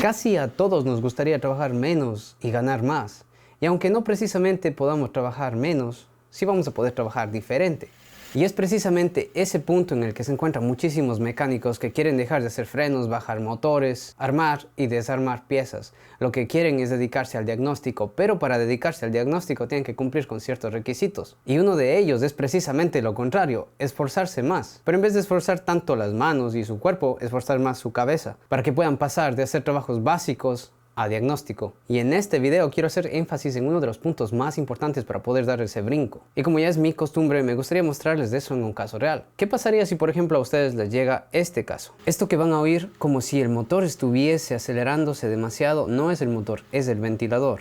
Casi a todos nos gustaría trabajar menos y ganar más. Y aunque no precisamente podamos trabajar menos, sí vamos a poder trabajar diferente. Y es precisamente ese punto en el que se encuentran muchísimos mecánicos que quieren dejar de hacer frenos, bajar motores, armar y desarmar piezas. Lo que quieren es dedicarse al diagnóstico, pero para dedicarse al diagnóstico tienen que cumplir con ciertos requisitos. Y uno de ellos es precisamente lo contrario, esforzarse más. Pero en vez de esforzar tanto las manos y su cuerpo, esforzar más su cabeza, para que puedan pasar de hacer trabajos básicos a diagnóstico. Y en este video quiero hacer énfasis en uno de los puntos más importantes para poder dar ese brinco. Y como ya es mi costumbre, me gustaría mostrarles de eso en un caso real. ¿Qué pasaría si por ejemplo a ustedes les llega este caso? Esto que van a oír como si el motor estuviese acelerándose demasiado, no es el motor, es el ventilador.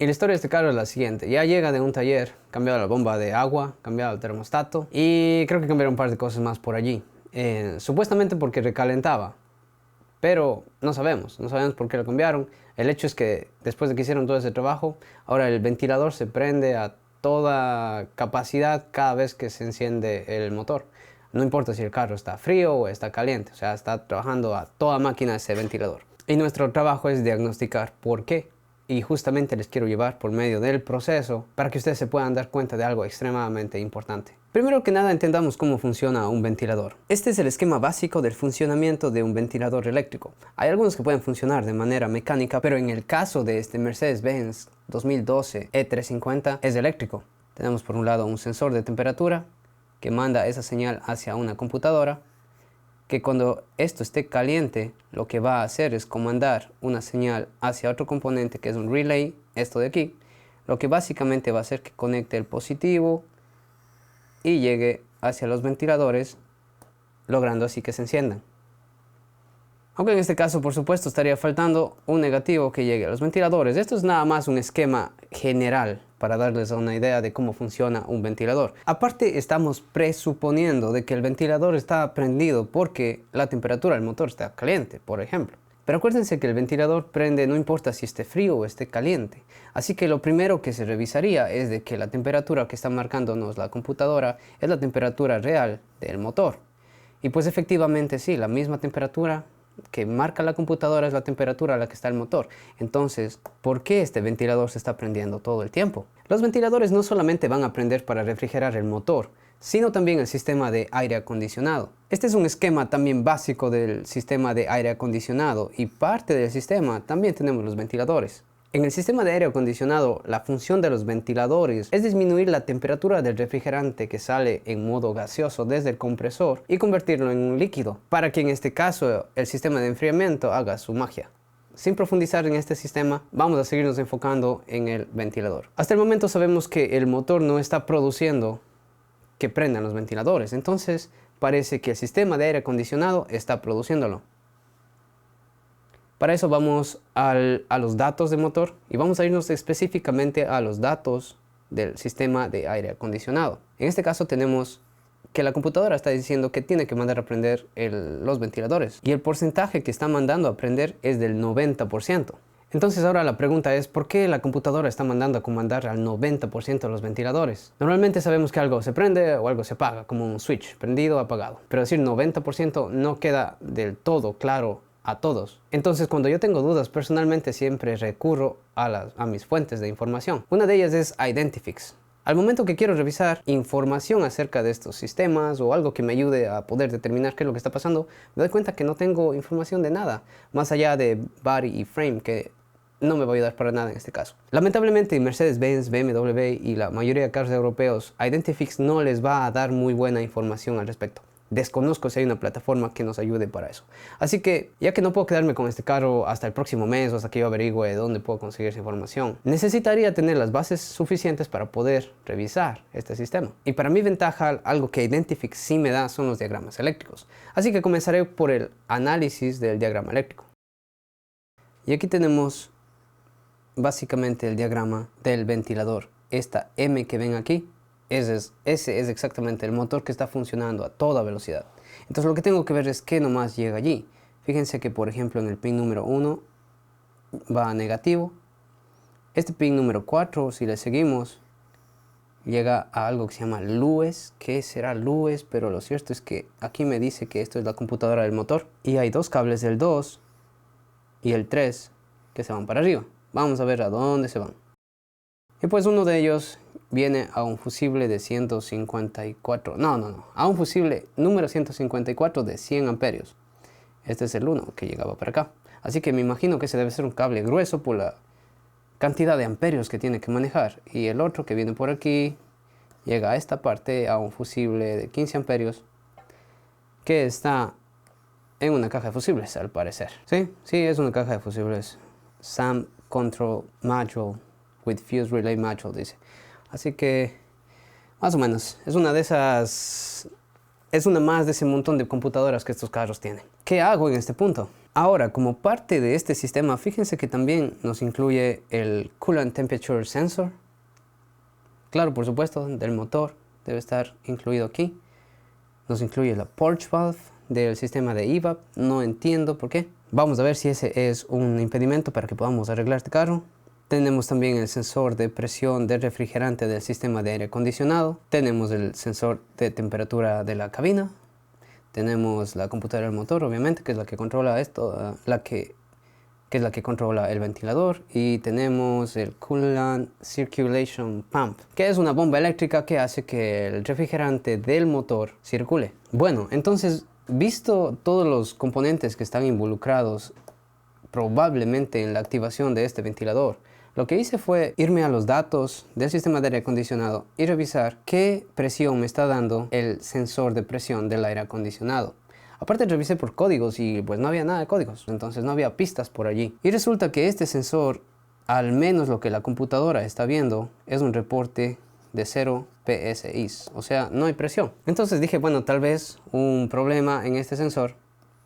Y la historia de este carro es la siguiente. Ya llega de un taller, cambiado la bomba de agua, cambiado el termostato y creo que cambiaron un par de cosas más por allí. Supuestamente porque recalentaba, pero no sabemos por qué lo cambiaron. El hecho es que después de que hicieron todo ese trabajo, ahora el ventilador se prende a toda capacidad cada vez que se enciende el motor. No importa si el carro está frío o está caliente, o sea, está trabajando a toda máquina ese ventilador. Y nuestro trabajo es diagnosticar por qué. Y justamente les quiero llevar por medio del proceso para que ustedes se puedan dar cuenta de algo extremadamente importante. Primero que nada entendamos cómo funciona un ventilador. Este es el esquema básico del funcionamiento de un ventilador eléctrico. Hay algunos que pueden funcionar de manera mecánica, pero en el caso de este Mercedes-Benz 2012 E350 es eléctrico. Tenemos por un lado un sensor de temperatura que manda esa señal hacia una computadora, que cuando esto esté caliente, lo que va a hacer es comandar una señal hacia otro componente que es un relay, esto de aquí, lo que básicamente va a hacer que conecte el positivo y llegue hacia los ventiladores, logrando así que se enciendan. Aunque en este caso, por supuesto, estaría faltando un negativo que llegue a los ventiladores. Esto es nada más un esquema general para darles una idea de cómo funciona un ventilador. Aparte, estamos presuponiendo de que el ventilador está prendido porque la temperatura del motor está caliente, por ejemplo. Pero acuérdense que el ventilador prende no importa si esté frío o esté caliente. Así que lo primero que se revisaría es de que la temperatura que está marcándonos la computadora es la temperatura real del motor. Y pues efectivamente sí, la misma temperatura que marca la computadora es la temperatura a la que está el motor. Entonces, ¿por qué este ventilador se está prendiendo todo el tiempo? Los ventiladores no solamente van a prender para refrigerar el motor, sino también el sistema de aire acondicionado. Este es un esquema también básico del sistema de aire acondicionado y parte del sistema también tenemos los ventiladores. En el sistema de aire acondicionado, la función de los ventiladores es disminuir la temperatura del refrigerante que sale en modo gaseoso desde el compresor y convertirlo en un líquido, para que en este caso el sistema de enfriamiento haga su magia. Sin profundizar en este sistema, vamos a seguirnos enfocando en el ventilador. Hasta el momento sabemos que el motor no está produciendo que prendan los ventiladores, entonces parece que el sistema de aire acondicionado está produciéndolo. Para eso vamos a los datos del motor y vamos a irnos específicamente a los datos del sistema de aire acondicionado. En este caso tenemos que la computadora está diciendo que tiene que mandar a prender los ventiladores y el porcentaje que está mandando a prender es del 90%. Entonces ahora la pregunta es, ¿por qué la computadora está mandando a comandar al 90% de los ventiladores? Normalmente sabemos que algo se prende o algo se apaga, como un switch, prendido o apagado. Pero decir 90% no queda del todo claro a todos. Entonces cuando yo tengo dudas, personalmente siempre recurro a mis fuentes de información. Una de ellas es Identifix. Al momento que quiero revisar información acerca de estos sistemas o algo que me ayude a poder determinar qué es lo que está pasando, me doy cuenta que no tengo información de nada, más allá de body y frame, que no me va a ayudar para nada en este caso. Lamentablemente Mercedes-Benz, BMW y la mayoría de carros europeos, Identifix no les va a dar muy buena información al respecto. Desconozco si hay una plataforma que nos ayude para eso. Así que, ya que no puedo quedarme con este carro hasta el próximo mes o hasta que yo averigüe dónde puedo conseguir esa información, necesitaría tener las bases suficientes para poder revisar este sistema. Y para mi ventaja, algo que Identifix sí me da son los diagramas eléctricos. Así que comenzaré por el análisis del diagrama eléctrico. Y aquí tenemos básicamente el diagrama del ventilador. Esta M que ven aquí, ese es exactamente el motor que está funcionando a toda velocidad. Entonces lo que tengo que ver es qué nomás llega allí. Fíjense que por ejemplo en el pin número 1 va a negativo. Este pin número 4, si le seguimos, llega a algo que se llama lues. ¿Qué será lues? Pero lo cierto es que aquí me dice que esto es la computadora del motor. Y hay dos cables del 2 y el 3 que se van para arriba. Vamos a ver a dónde se van. Y pues uno de ellos viene a un fusible de 154. A un fusible número 154 de 100 amperios. Este es el uno que llegaba para acá. Así que me imagino que ese debe ser un cable grueso por la cantidad de amperios que tiene que manejar. Y el otro que viene por aquí llega a esta parte, a un fusible de 15 amperios que está en una caja de fusibles, al parecer. Sí, es una caja de fusibles. SAM Control Module with Fuse Relay Module, dice. Así que, más o menos, es una de esas... Es una más de ese montón de computadoras que estos carros tienen. ¿Qué hago en este punto? Ahora, como parte de este sistema, fíjense que también nos incluye el Coolant Temperature Sensor. Claro, por supuesto, del motor debe estar incluido aquí. Nos incluye la Purge Valve del sistema de EVAP. No entiendo por qué. Vamos a ver si ese es un impedimento para que podamos arreglar este carro. Tenemos también el sensor de presión del refrigerante del sistema de aire acondicionado. Tenemos el sensor de temperatura de la cabina. Tenemos la computadora del motor, obviamente, que es la que controla esto, que es la que controla el ventilador. Y tenemos el Coolant Circulation Pump, que es una bomba eléctrica que hace que el refrigerante del motor circule. Bueno, entonces, visto todos los componentes que están involucrados probablemente en la activación de este ventilador, lo que hice fue irme a los datos del sistema de aire acondicionado y revisar qué presión me está dando el sensor de presión del aire acondicionado. Aparte revisé por códigos y pues no había nada de códigos, entonces no había pistas por allí. Y resulta que este sensor, al menos lo que la computadora está viendo, es un reporte de 0 PSI, o sea, no hay presión. Entonces dije, bueno, tal vez un problema en este sensor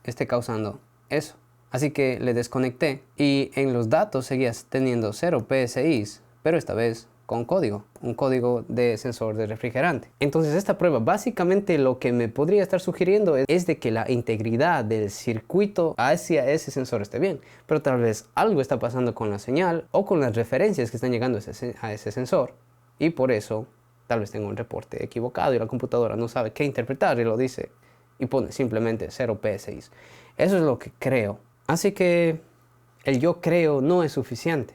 esté causando eso. Así que le desconecté y en los datos seguías teniendo 0 PSI, pero esta vez con código, un código de sensor de refrigerante. Entonces esta prueba básicamente lo que me podría estar sugiriendo es de que la integridad del circuito hacia ese sensor esté bien, pero tal vez algo está pasando con la señal o con las referencias que están llegando a ese sensor y por eso tal vez tengo un reporte equivocado y la computadora no sabe qué interpretar y lo dice y pone simplemente 0 PSI. Eso es lo que creo. Así que el yo creo no es suficiente,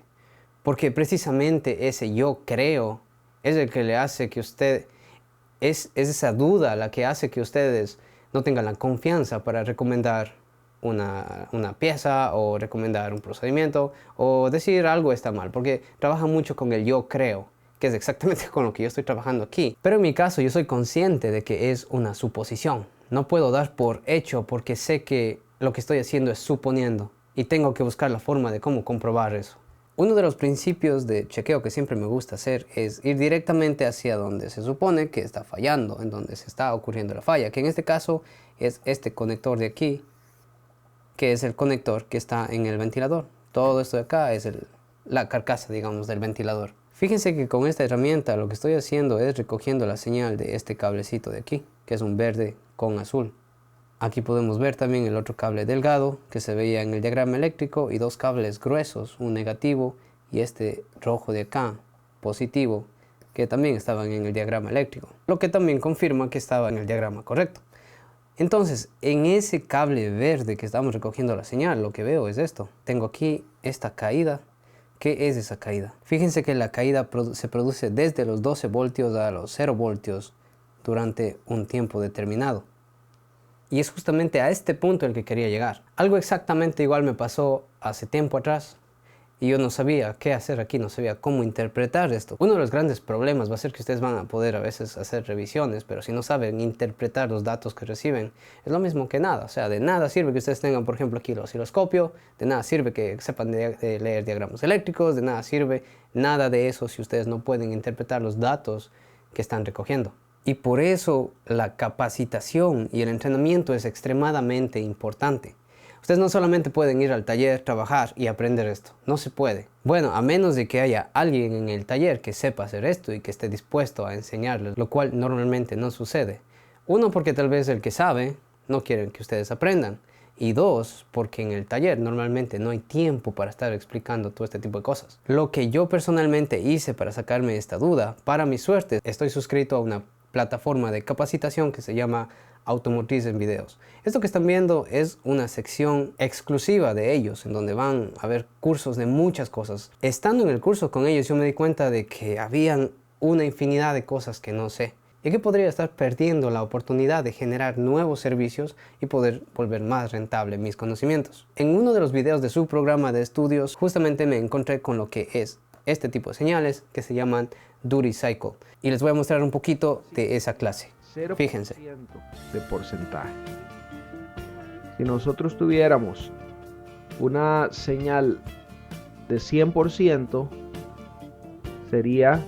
porque precisamente ese yo creo es el que le hace que es esa duda la que hace que ustedes no tengan la confianza para recomendar una pieza o recomendar un procedimiento o decir algo está mal, porque trabaja mucho con el yo creo, que es exactamente con lo que yo estoy trabajando aquí. Pero en mi caso yo soy consciente de que es una suposición. No puedo dar por hecho porque sé que lo que estoy haciendo es suponiendo y tengo que buscar la forma de cómo comprobar eso. Uno de los principios de chequeo que siempre me gusta hacer es ir directamente hacia donde se supone que está fallando, en donde se está ocurriendo la falla, que en este caso es este conector de aquí, que es el conector que está en el ventilador. Todo esto de acá es la carcasa, digamos, del ventilador. Fíjense que con esta herramienta lo que estoy haciendo es recogiendo la señal de este cablecito de aquí, que es un verde con azul. Aquí podemos ver también el otro cable delgado que se veía en el diagrama eléctrico y dos cables gruesos, un negativo y este rojo de acá, positivo, que también estaban en el diagrama eléctrico, lo que también confirma que estaba en el diagrama correcto. Entonces, en ese cable verde que estamos recogiendo la señal, lo que veo es esto. Tengo aquí esta caída. ¿Qué es esa caída? Fíjense que la caída se produce desde los 12 voltios a los 0 voltios durante un tiempo determinado. Y es justamente a este punto el que quería llegar. Algo exactamente igual me pasó hace tiempo atrás y yo no sabía qué hacer aquí, no sabía cómo interpretar esto. Uno de los grandes problemas va a ser que ustedes van a poder a veces hacer revisiones, pero si no saben interpretar los datos que reciben, es lo mismo que nada. O sea, de nada sirve que ustedes tengan, por ejemplo, aquí el osciloscopio, de nada sirve que sepan de leer diagramas eléctricos, de nada sirve nada de eso si ustedes no pueden interpretar los datos que están recogiendo. Y por eso la capacitación y el entrenamiento es extremadamente importante. Ustedes no solamente pueden ir al taller, trabajar y aprender esto. No se puede. Bueno, a menos de que haya alguien en el taller que sepa hacer esto y que esté dispuesto a enseñarles, lo cual normalmente no sucede. Uno, porque tal vez el que sabe no quiere que ustedes aprendan. Y dos, porque en el taller normalmente no hay tiempo para estar explicando todo este tipo de cosas. Lo que yo personalmente hice para sacarme esta duda, para mi suerte, estoy suscrito a una plataforma de capacitación que se llama Automotriz en Videos. Esto que están viendo es una sección exclusiva de ellos, en donde van a ver cursos de muchas cosas. Estando en el curso con ellos, yo me di cuenta de que habían una infinidad de cosas que no sé, y que podría estar perdiendo la oportunidad de generar nuevos servicios y poder volver más rentable mis conocimientos. En uno de los videos de su programa de estudios, justamente me encontré con lo que es este tipo de señales que se llaman Duty Cycle, y les voy a mostrar un poquito de esa clase. Fíjense. De porcentaje. Si nosotros tuviéramos una señal de 100%, sería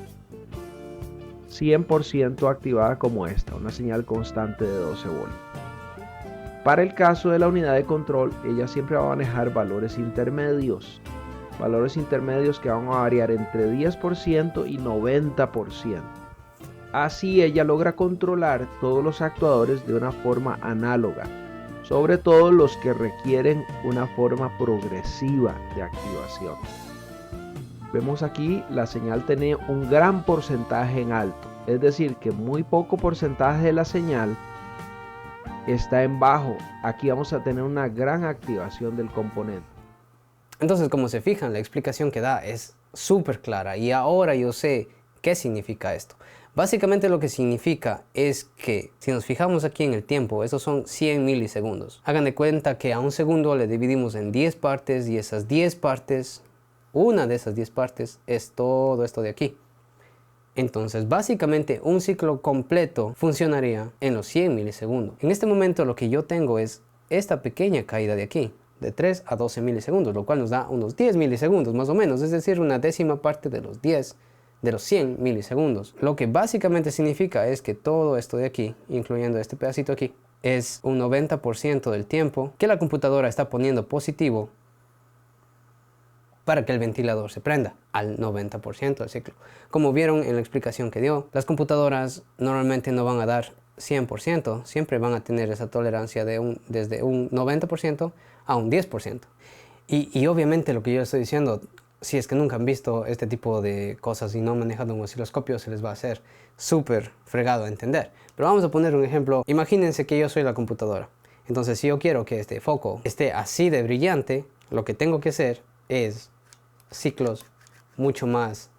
100% activada como esta, una señal constante de 12 voltios. Para el caso de la unidad de control, ella siempre va a manejar valores intermedios que van a variar entre 10% y 90%. Así ella logra controlar todos los actuadores de una forma análoga, sobre todo los que requieren una forma progresiva de activación. Vemos aquí la señal tiene un gran porcentaje en alto, es decir que muy poco porcentaje de la señal está en bajo. Aquí vamos a tener una gran activación del componente. Entonces, como se fijan, la explicación que da es súper clara y ahora yo sé qué significa esto. Básicamente lo que significa es que si nos fijamos aquí en el tiempo, esos son 100 milisegundos. Hagan de cuenta que a un segundo le dividimos en 10 partes y esas 10 partes, una de esas 10 partes es todo esto de aquí. Entonces básicamente un ciclo completo funcionaría en los 100 milisegundos. En este momento lo que yo tengo es esta pequeña caída de aquí, de 3 a 12 milisegundos, lo cual nos da unos 10 milisegundos más o menos, es decir, una décima parte de los 100 milisegundos. Lo que básicamente significa es que todo esto de aquí, incluyendo este pedacito aquí, es un 90% del tiempo que la computadora está poniendo positivo para que el ventilador se prenda al 90% del ciclo. Como vieron en la explicación que dio, las computadoras normalmente no van a dar 100%, siempre van a tener esa tolerancia de desde un 90% a un 10%. Y obviamente lo que yo estoy diciendo, si es que nunca han visto este tipo de cosas y no han manejado un osciloscopio, se les va a hacer súper fregado a entender. Pero vamos a poner un ejemplo. Imagínense que yo soy la computadora. Entonces, si yo quiero que este foco esté así de brillante, lo que tengo que hacer es ciclos mucho más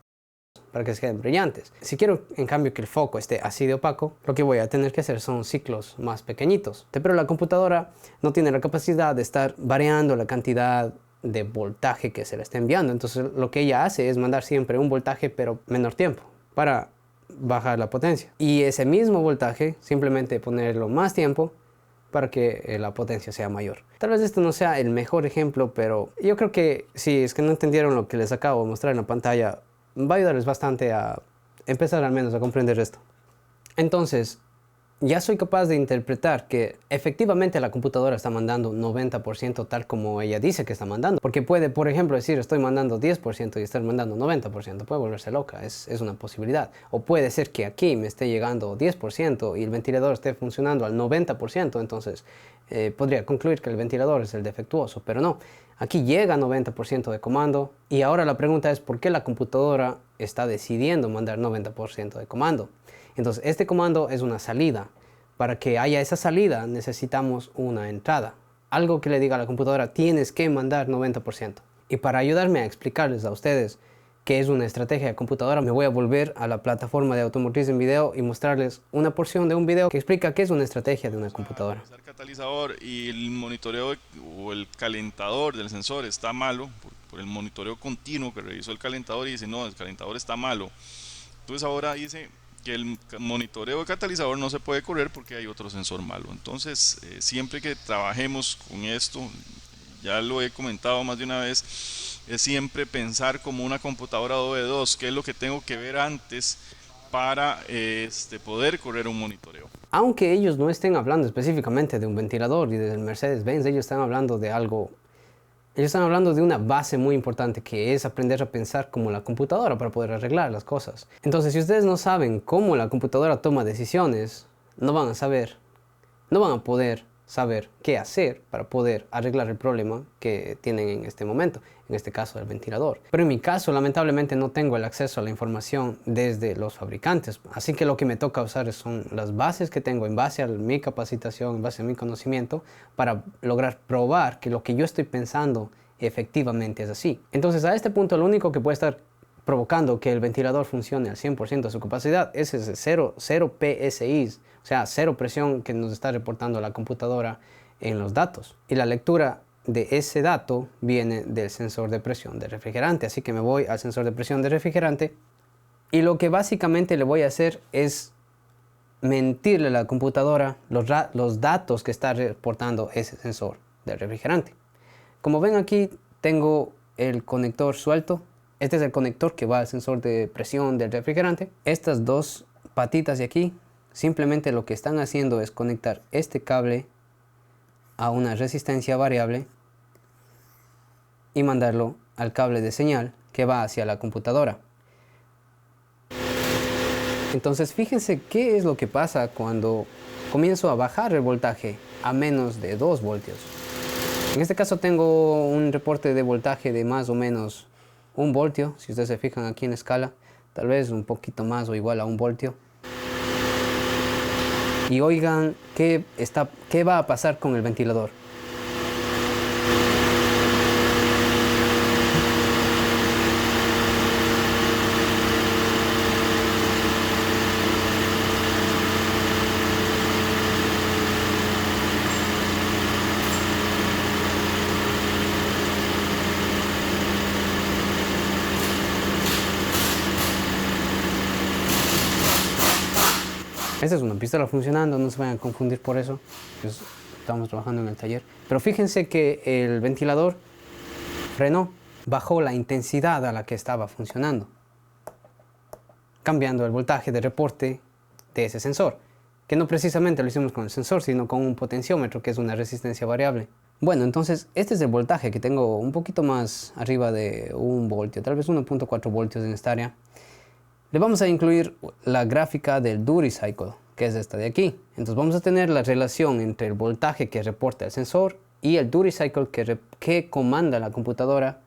para que se queden brillantes. Si quiero, en cambio, que el foco esté así de opaco, lo que voy a tener que hacer son ciclos más pequeñitos. Pero la computadora no tiene la capacidad de estar variando la cantidad de voltaje que se le está enviando. Entonces lo que ella hace es mandar siempre un voltaje pero menor tiempo para bajar la potencia, y ese mismo voltaje simplemente ponerlo más tiempo para que la potencia sea mayor. Tal vez esto no sea el mejor ejemplo, pero yo creo que si es que no entendieron lo que les acabo de mostrar en la pantalla, va a ayudarles bastante a empezar al menos a comprender esto. Entonces ya soy capaz de interpretar que efectivamente la computadora está mandando 90% tal como ella dice que está mandando. Porque puede, por ejemplo, decir estoy mandando 10% y estar mandando 90%. Puede volverse loca, es una posibilidad. O puede ser que aquí me esté llegando 10% y el ventilador esté funcionando al 90%. Entonces podría concluir que el ventilador es el defectuoso, pero no. Aquí llega 90% de comando y ahora la pregunta es ¿por qué la computadora está decidiendo mandar 90% de comando? Entonces este comando es una salida. Para que haya esa salida necesitamos una entrada. Algo que le diga a la computadora tienes que mandar 90%. Y para ayudarme a explicarles a ustedes qué es una estrategia de computadora, me voy a volver a la plataforma de Automotriz en Video y mostrarles una porción de un video que explica qué es una estrategia de una computadora. El catalizador y el monitoreo o el calentador del sensor está malo por el monitoreo continuo que revisó el calentador y dice no, el calentador está malo. Entonces ahora dice que el monitoreo de catalizador no se puede correr porque hay otro sensor malo. Entonces siempre que trabajemos con esto, ya lo he comentado más de una vez, es siempre pensar como una computadora Adobe 2, qué es lo que tengo que ver antes para poder correr un monitoreo. Aunque ellos no estén hablando específicamente de un ventilador y del Mercedes-Benz, ellos están hablando de algo. Ellos están hablando de una base muy importante que es aprender a pensar como la computadora para poder arreglar las cosas. Entonces, si ustedes no saben cómo la computadora toma decisiones, no van a saber, no van a poder saber qué hacer para poder arreglar el problema que tienen en este momento, en este caso el ventilador. Pero en mi caso, lamentablemente, no tengo el acceso a la información desde los fabricantes, así que lo que me toca usar son las bases que tengo en base a mi capacitación, en base a mi conocimiento, para lograr probar que lo que yo estoy pensando efectivamente es así. Entonces, a este punto, lo único que puede estar provocando que el ventilador funcione al 100% de su capacidad es ese 0 PSI, o sea, cero presión que nos está reportando la computadora en los datos. Y la lectura de ese dato viene del sensor de presión del refrigerante. Así que me voy al sensor de presión del refrigerante y lo que básicamente le voy a hacer es mentirle a la computadora los datos que está reportando ese sensor del refrigerante. Como ven, aquí tengo el conector suelto. Este es el conector que va al sensor de presión del refrigerante. Estas dos patitas de aquí simplemente lo que están haciendo es conectar este cable a una resistencia variable y mandarlo al cable de señal que va hacia la computadora. Entonces fíjense qué es lo que pasa cuando comienzo a bajar el voltaje a menos de 2 voltios. En este caso tengo un reporte de voltaje de más o menos 1 voltio. Si ustedes se fijan aquí en la escala, tal vez un poquito más o igual a 1 voltio. Y oigan qué va a pasar con el ventilador. Esta es una pistola funcionando, no se vayan a confundir por eso, pues estamos trabajando en el taller. Pero fíjense que el ventilador frenó, bajó la intensidad a la que estaba funcionando, cambiando el voltaje de reporte de ese sensor, que no precisamente lo hicimos con el sensor, sino con un potenciómetro, que es una resistencia variable. Bueno, entonces este es el voltaje que tengo un poquito más arriba de 1 voltio, tal vez 1.4 voltios en esta área. Le vamos a incluir la gráfica del duty cycle, que es esta de aquí. Entonces vamos a tener la relación entre el voltaje que reporta el sensor y el duty cycle que comanda la computadora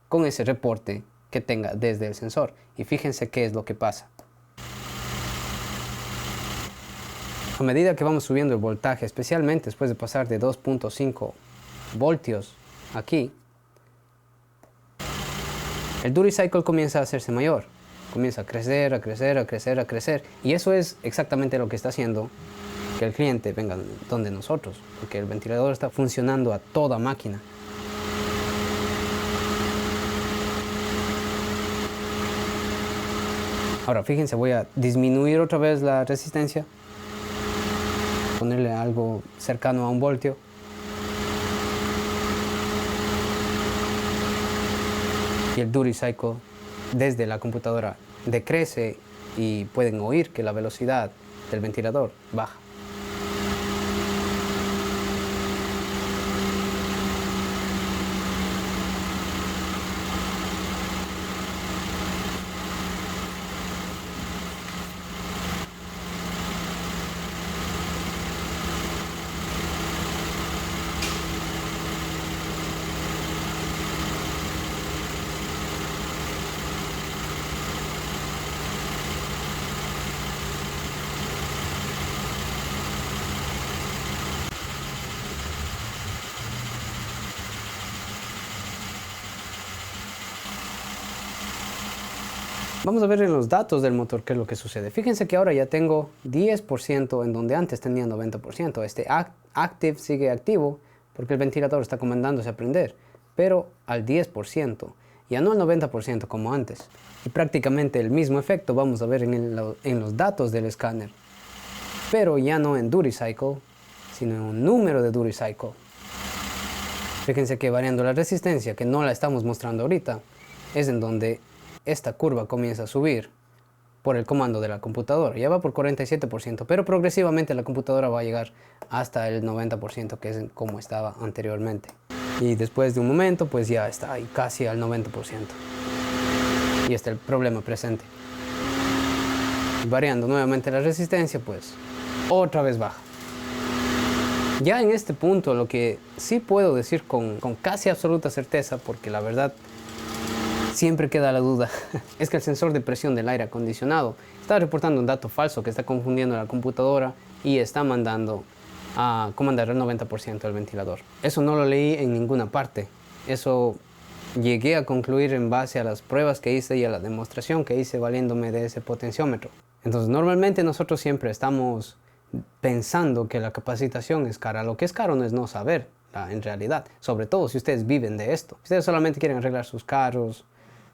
con ese reporte que tenga desde el sensor. Y fíjense qué es lo que pasa. A medida que vamos subiendo el voltaje, especialmente después de pasar de 2.5 voltios aquí, el duty cycle comienza a hacerse mayor. Comienza a crecer, a crecer, a crecer, a crecer. Y eso es exactamente lo que está haciendo que el cliente venga donde nosotros, porque el ventilador está funcionando a toda máquina. Ahora fíjense, voy a disminuir otra vez la resistencia, ponerle algo cercano a 1 voltio. Y el duty cycle desde la computadora decrece y pueden oír que la velocidad del ventilador baja. Vamos a ver en los datos del motor qué es lo que sucede. Fíjense que ahora ya tengo 10% en donde antes tenía 90%. Este active sigue activo porque el ventilador está comandándose a prender, pero al 10%, ya no al 90% como antes. Y prácticamente el mismo efecto vamos a ver en los datos del escáner, pero ya no en duty cycle, sino en un número de duty cycle. Fíjense que variando la resistencia, que no la estamos mostrando ahorita, es en donde esta curva comienza a subir por el comando de la computadora. Ya va por 47%, pero progresivamente la computadora va a llegar hasta el 90%, que es como estaba anteriormente. Y después de un momento, pues ya está ahí casi al 90%. Y este es el problema presente. Variando nuevamente la resistencia, pues otra vez baja. Ya en este punto, lo que sí puedo decir con casi absoluta certeza, porque la verdad siempre queda la duda, es que el sensor de presión del aire acondicionado está reportando un dato falso que está confundiendo la computadora y está mandando a comandar el 90% del ventilador. Eso no lo leí en ninguna parte. Eso llegué a concluir en base a las pruebas que hice y a la demostración que hice valiéndome de ese potenciómetro. Entonces, normalmente nosotros siempre estamos pensando que la capacitación es cara. Lo que es caro no es no saber, en realidad. Sobre todo si ustedes viven de esto. Si ustedes solamente quieren arreglar sus carros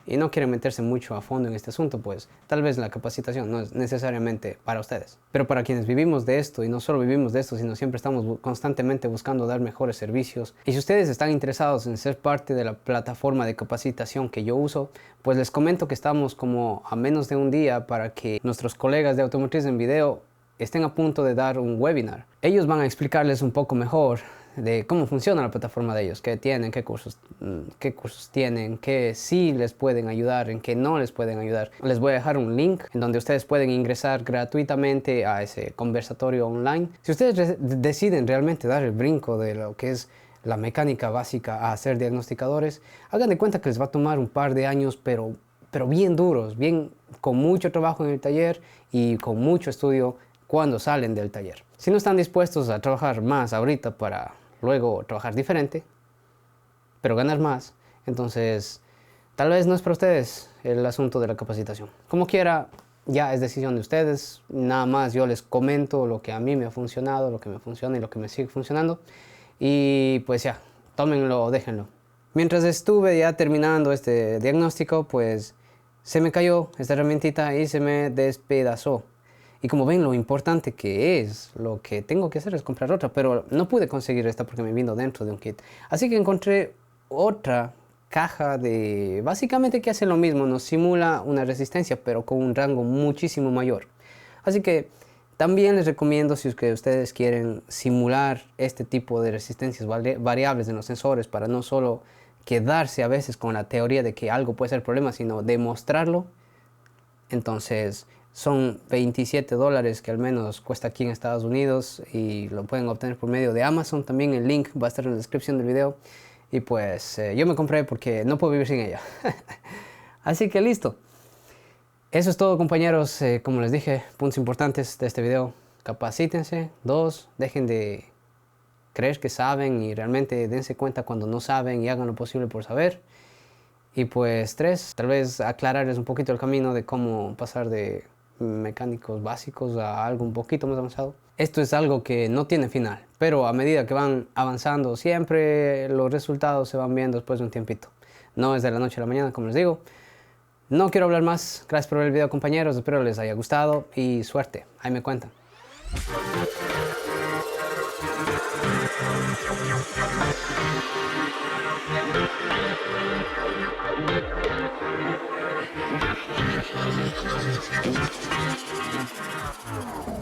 y no quieren meterse mucho a fondo en este asunto, pues tal vez la capacitación no es necesariamente para ustedes. Pero para quienes vivimos de esto, y no solo vivimos de esto, sino siempre estamos constantemente buscando dar mejores servicios, y si ustedes están interesados en ser parte de la plataforma de capacitación que yo uso, pues les comento que estamos como a menos de un día para que nuestros colegas de Automotriz en Video estén a punto de dar un webinar. Ellos van a explicarles un poco mejor de cómo funciona la plataforma de ellos, qué tienen, qué cursos tienen, qué sí les pueden ayudar, en qué no les pueden ayudar. Les voy a dejar un link en donde ustedes pueden ingresar gratuitamente a ese conversatorio online. Si ustedes deciden realmente dar el brinco de lo que es la mecánica básica a ser diagnosticadores, hagan de cuenta que les va a tomar un par de años, pero bien duros, bien con mucho trabajo en el taller y con mucho estudio cuando salen del taller. Si no están dispuestos a trabajar más ahorita para luego trabajar diferente, pero ganar más, entonces tal vez no es para ustedes el asunto de la capacitación. Como quiera, ya es decisión de ustedes. Nada más yo les comento lo que a mí me ha funcionado, lo que me funciona y lo que me sigue funcionando. Y pues ya, tómenlo o déjenlo. Mientras estuve ya terminando este diagnóstico, pues se me cayó esta herramientita y se me despedazó. Y como ven, lo importante que es, lo que tengo que hacer es comprar otra, pero no pude conseguir esta porque me vino dentro de un kit. Así que encontré otra caja de, básicamente que hace lo mismo, nos simula una resistencia, pero con un rango muchísimo mayor. Así que también les recomiendo, si ustedes quieren simular este tipo de resistencias variables en los sensores, para no solo quedarse a veces con la teoría de que algo puede ser problema, sino demostrarlo, entonces son $27 que al menos cuesta aquí en Estados Unidos y lo pueden obtener por medio de Amazon. También el link va a estar en la descripción del video. Y pues yo me compré porque no puedo vivir sin ella. Así que listo. Eso es todo, compañeros. Como les dije, puntos importantes de este video: capacítense. 2, dejen de creer que saben y realmente dense cuenta cuando no saben y hagan lo posible por saber. Y pues 3, tal vez aclararles un poquito el camino de cómo pasar de mecánicos básicos a algo un poquito más avanzado. Esto es algo que no tiene final, pero a medida que van avanzando siempre los resultados se van viendo después de un tiempito. No es de la noche a la mañana, como les digo. No quiero hablar más. Gracias por ver el video, compañeros. Espero les haya gustado y suerte. Ahí me cuentan. Thank you.